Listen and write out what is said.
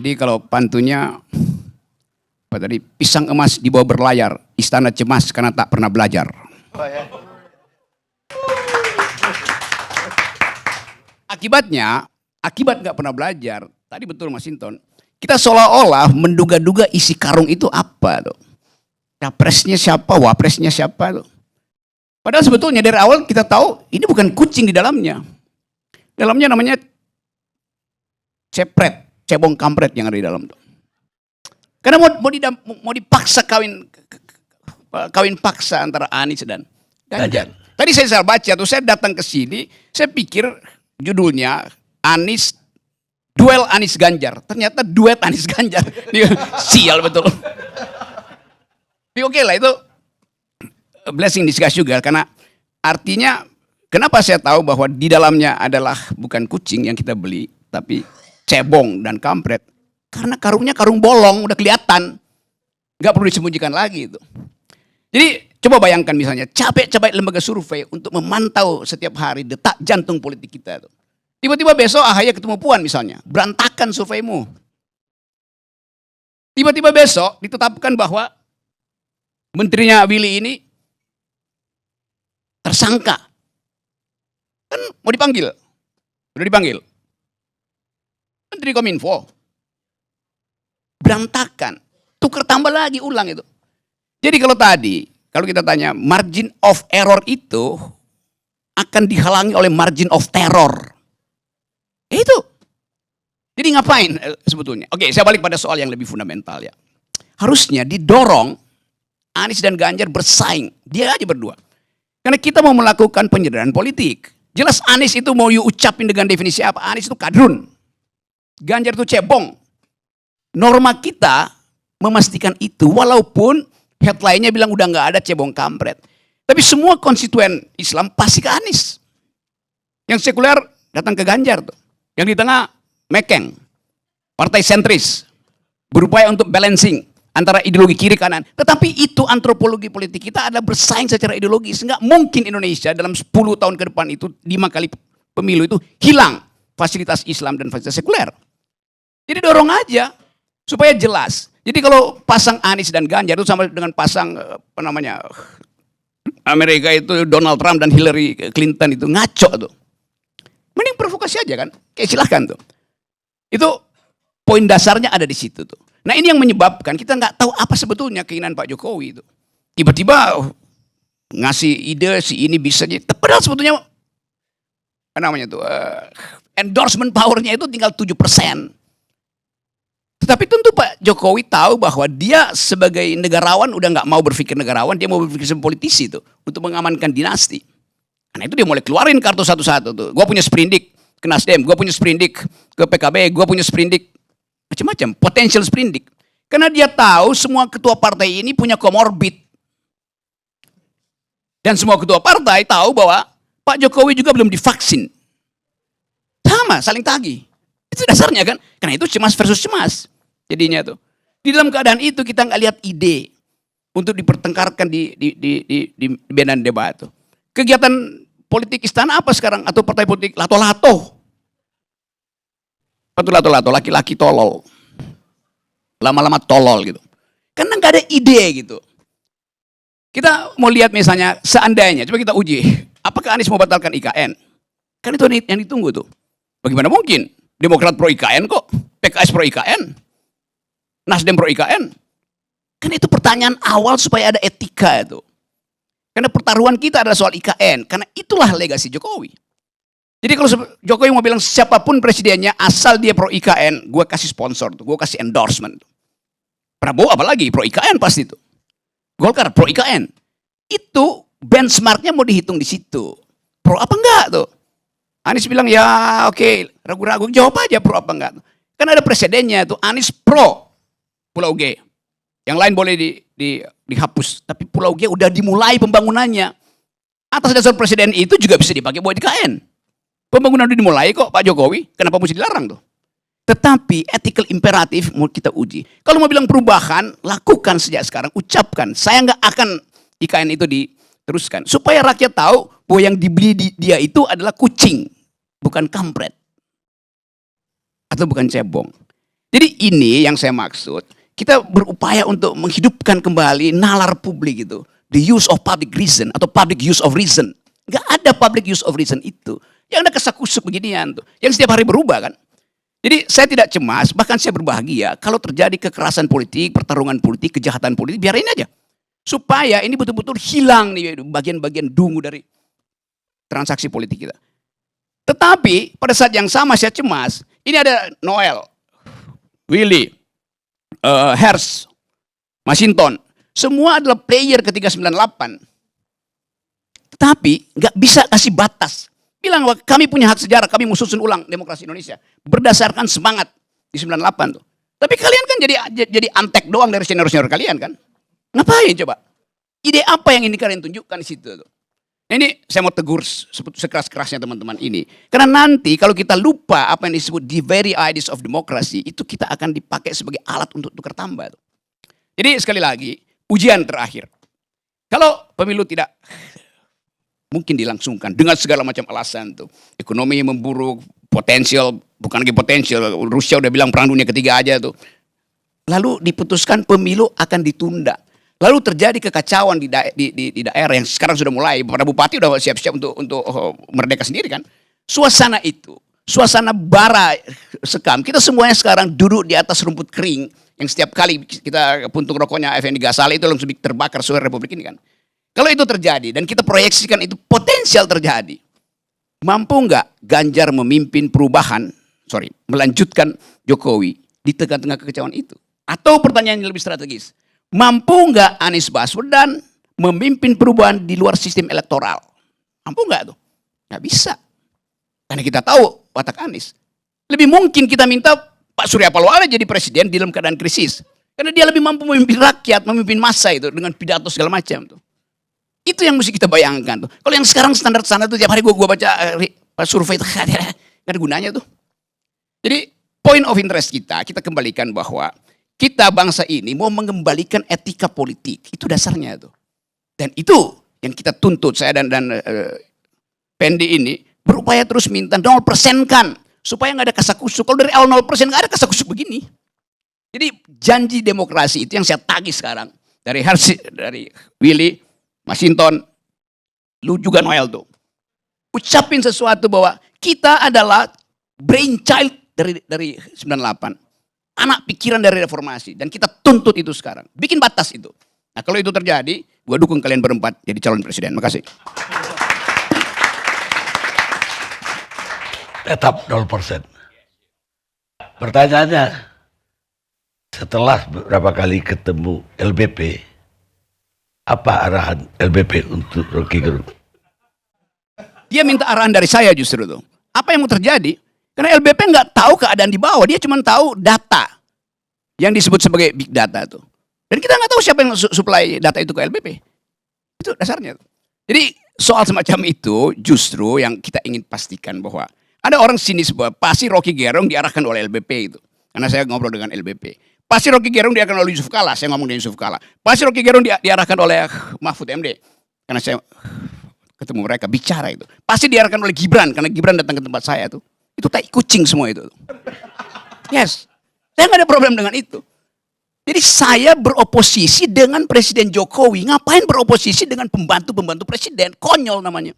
Jadi kalau pantunnya apa tadi, pisang emas dibawa berlayar, istana cemas karena tak pernah belajar. Oh, ya. Akibat nggak pernah belajar, tadi betul Mas Hinton, kita seolah-olah menduga-duga isi karung itu apa tuh. Capresnya siapa, wapresnya siapa tuh. Padahal sebetulnya dari awal kita tahu ini bukan kucing di dalamnya. Dalamnya namanya cepret, cebong kampret yang ada di dalam tuh. Karena mau dipaksa kawin paksa antara Anies dan Ganjar. Tadi saya baca tuh, saya datang ke sini, saya pikir judulnya Anies, duel Anies Ganjar. Ternyata duet Anies Ganjar. Sial betul. Tapi oke lah, itu blessing disguise juga, karena artinya kenapa saya tahu bahwa di dalamnya adalah bukan kucing yang kita beli, tapi cebong dan kampret. Karena karungnya karung bolong, udah kelihatan. Nggak perlu disembunyikan lagi itu. Jadi coba bayangkan misalnya, capek-capek lembaga survei untuk memantau setiap hari detak jantung politik kita. Tiba-tiba besok AHY ketemu Puan misalnya, berantakan surveimu. Tiba-tiba besok ditetapkan bahwa menterinya Willy ini tersangka. Kan mau dipanggil. Udah dipanggil. Menteri Kominfo. Berantakan. Tukar tambah lagi, ulang itu. Jadi kalau kita tanya, margin of error itu akan dihalangi oleh margin of terror. Itu. Jadi ngapain sebetulnya? Oke, saya balik pada soal yang lebih fundamental ya. Harusnya didorong Anies dan Ganjar bersaing. Dia aja berdua. Karena kita mau melakukan penyederhanaan politik. Jelas Anies itu mau ucapin dengan definisi apa? Anies itu kadrun. Ganjar itu cebong. Norma kita memastikan itu, walaupun headline-nya bilang udah nggak ada cebong kampret. Tapi semua konstituen Islam pasti ke Anies. Yang sekuler datang ke Ganjar tuh. Yang di tengah mekeng. Partai sentris. Berupaya untuk balancing antara ideologi kiri kanan. Tetapi itu antropologi politik kita adalah bersaing secara ideologis. Nggak mungkin Indonesia dalam 10 tahun ke depan itu, 5 kali pemilu itu hilang fasilitas Islam dan fasilitas sekuler. Jadi dorong aja supaya jelas. Jadi kalau pasang Anies dan Ganjar itu sama dengan pasang apa namanya, Amerika itu Donald Trump dan Hillary Clinton, itu ngaco tuh. Mending provokasi aja kan. Kayak silahkan tuh. Itu poin dasarnya ada di situ tuh. Nah ini yang menyebabkan kita nggak tahu apa sebetulnya keinginan Pak Jokowi itu. Tiba-tiba ngasih ide si ini bisa jadi. Padahal sebetulnya apa namanya tuh, endorsement powernya itu tinggal 7%. Tetapi tentu Pak Jokowi tahu bahwa dia sebagai negarawan udah nggak mau berpikir negarawan, dia mau berpikir sebagai politisi tuh untuk mengamankan dinasti. Karena itu dia mulai keluarin kartu satu-satu tuh. Gue punya sprindik ke Nasdem, gue punya sprindik ke PKB, gue punya sprindik macam-macam, potential sprindik. Karena dia tahu semua ketua partai ini punya komorbid. Dan semua ketua partai tahu bahwa Pak Jokowi juga belum divaksin. Sama, saling tagih. Itu dasarnya kan. Karena itu cemas versus cemas. Jadinya tuh. Di dalam keadaan itu kita nggak lihat ide untuk dipertengkarkan di medan debat tuh. Kegiatan politik istana apa sekarang? Atau partai politik lato-lato. Apa tuh lato-lato? Laki-laki tolol. Lama-lama tolol gitu. Karena nggak ada ide gitu. Kita mau lihat misalnya seandainya, coba kita uji. Apakah Anies mau batalkan IKN? Kan itu yang ditunggu tuh. Bagaimana mungkin? Demokrat pro IKN kok. PKS pro IKN. Nasdem pro IKN. Kan itu pertanyaan awal supaya ada etika itu. Karena pertaruhan kita adalah soal IKN. Karena itulah legasi Jokowi. Jadi kalau Jokowi mau bilang siapapun presidennya asal dia pro IKN, gue kasih sponsor tuh, gue kasih endorsement. Prabowo apalagi pro IKN pasti tuh. Golkar pro IKN. Itu benchmarknya mau dihitung di situ. Pro apa enggak tuh? Anies bilang ya oke, ragu-ragu, jawab aja pro apa enggak. Kan ada presidennya tuh, Anies pro Pulau G. Yang lain boleh dihapus, tapi Pulau G udah dimulai pembangunannya. Atas dasar presiden itu juga bisa dipakai buat IKN. Pembangunan udah dimulai kok Pak Jokowi, kenapa mesti dilarang tuh? Tetapi ethical imperatif mau kita uji. Kalau mau bilang perubahan, lakukan sejak sekarang, ucapkan. Saya nggak akan IKN itu diteruskan. Supaya rakyat tahu bahwa yang dibeli dia itu adalah kucing, bukan kampret. Atau bukan cebong. Jadi ini yang saya maksud, kita berupaya untuk menghidupkan kembali nalar publik itu. The use of public reason atau public use of reason. Nggak ada public use of reason itu. Yang ada kesakusuk beginian tuh. Yang setiap hari berubah kan. Jadi saya tidak cemas, bahkan saya berbahagia kalau terjadi kekerasan politik, pertarungan politik, kejahatan politik, biarin aja. Supaya ini betul-betul hilang nih bagian-bagian dungu dari transaksi politik kita. Tetapi pada saat yang sama saya cemas, ini ada Noel, Willy, Hers, Masinton, semua adalah player ketika 98. Tetapi nggak bisa kasih batas. Bilang bahwa kami punya hak sejarah, kami mau susun ulang demokrasi Indonesia berdasarkan semangat di 98 tuh. Tapi kalian kan jadi antek doang dari senior-senior kalian kan? Ngapain coba? Ide apa yang ini kalian tunjukkan di situ tuh? Nah, ini saya mau tegur sekeras-kerasnya teman-teman ini. Karena nanti kalau kita lupa apa yang disebut the very ideas of democracy, itu kita akan dipakai sebagai alat untuk tukar tambah tuh. Jadi sekali lagi, ujian terakhir. Kalau pemilu tidak mungkin dilangsungkan dengan segala macam alasan tuh. Ekonomi memburuk, potensial, bukan lagi potensial, Rusia udah bilang perang dunia ketiga aja tuh. Lalu diputuskan pemilu akan ditunda. Lalu terjadi kekacauan di daerah yang sekarang sudah mulai. Para bupati udah siap-siap untuk merdeka sendiri kan. Suasana itu, suasana bara sekam. Kita semuanya sekarang duduk di atas rumput kering. Yang setiap kali kita puntung rokoknya Effendi Ghazali itu langsung terbakar seluruh republik ini kan. Kalau itu terjadi dan kita proyeksikan itu potensial terjadi, mampu nggak Ganjar memimpin perubahan, melanjutkan Jokowi di tengah-tengah kekecewaan itu? Atau pertanyaan yang lebih strategis, mampu nggak Anies Baswedan memimpin perubahan di luar sistem elektoral? Mampu nggak tuh? Nggak bisa. Karena kita tahu watak Anies. Lebih mungkin kita minta Pak Surya Paloh jadi presiden di dalam keadaan krisis. Karena dia lebih mampu memimpin rakyat, memimpin massa itu dengan pidato segala macam tuh. Itu yang mesti kita bayangkan tuh. Kalau yang sekarang standar-standar tuh tiap hari gue baca survei itu gak ada gunanya tuh. Jadi point of interest kita kembalikan bahwa kita bangsa ini mau mengembalikan etika politik. Itu dasarnya tuh. Dan itu yang kita tuntut, saya dan Pendi ini berupaya terus minta 0% kan. Supaya gak ada kasakusuk. Kalau dari awal 0% gak ada kasakusuk begini. Jadi janji demokrasi itu yang saya tagih sekarang. Dari Willy, Masinton, lu juga Noel tuh. Ucapin sesuatu bahwa kita adalah brainchild dari 98. Anak pikiran dari reformasi. Dan kita tuntut itu sekarang. Bikin batas itu. Nah kalau itu terjadi, gue dukung kalian berempat jadi calon presiden. Makasih. Tetap 0%. Pertanyaannya, setelah beberapa kali ketemu LBP, apa arahan LBP untuk Rocky Gerung? Dia minta arahan dari saya justru tuh. Apa yang mau terjadi? Karena LBP nggak tahu keadaan di bawah, dia cuma tahu data yang disebut sebagai big data tuh. Dan kita nggak tahu siapa yang supply data itu ke LBP. Itu dasarnya. Jadi soal semacam itu justru yang kita ingin pastikan bahwa ada orang sinis bahwa pasti Rocky Gerung diarahkan oleh LBP itu. Karena saya ngobrol dengan LBP. Pasti Rocky Gerung diarahkan oleh Yusuf Kalla, saya ngomong dengan Yusuf Kalla. Pasti Rocky Gerung diarahkan oleh Mahfud MD. Karena saya ketemu mereka, bicara itu. Pasti diarahkan oleh Gibran, karena Gibran datang ke tempat saya tuh. Itu tai kucing semua itu. Yes, saya nggak ada problem dengan itu. Jadi saya beroposisi dengan Presiden Jokowi. Ngapain beroposisi dengan pembantu-pembantu presiden? Konyol namanya.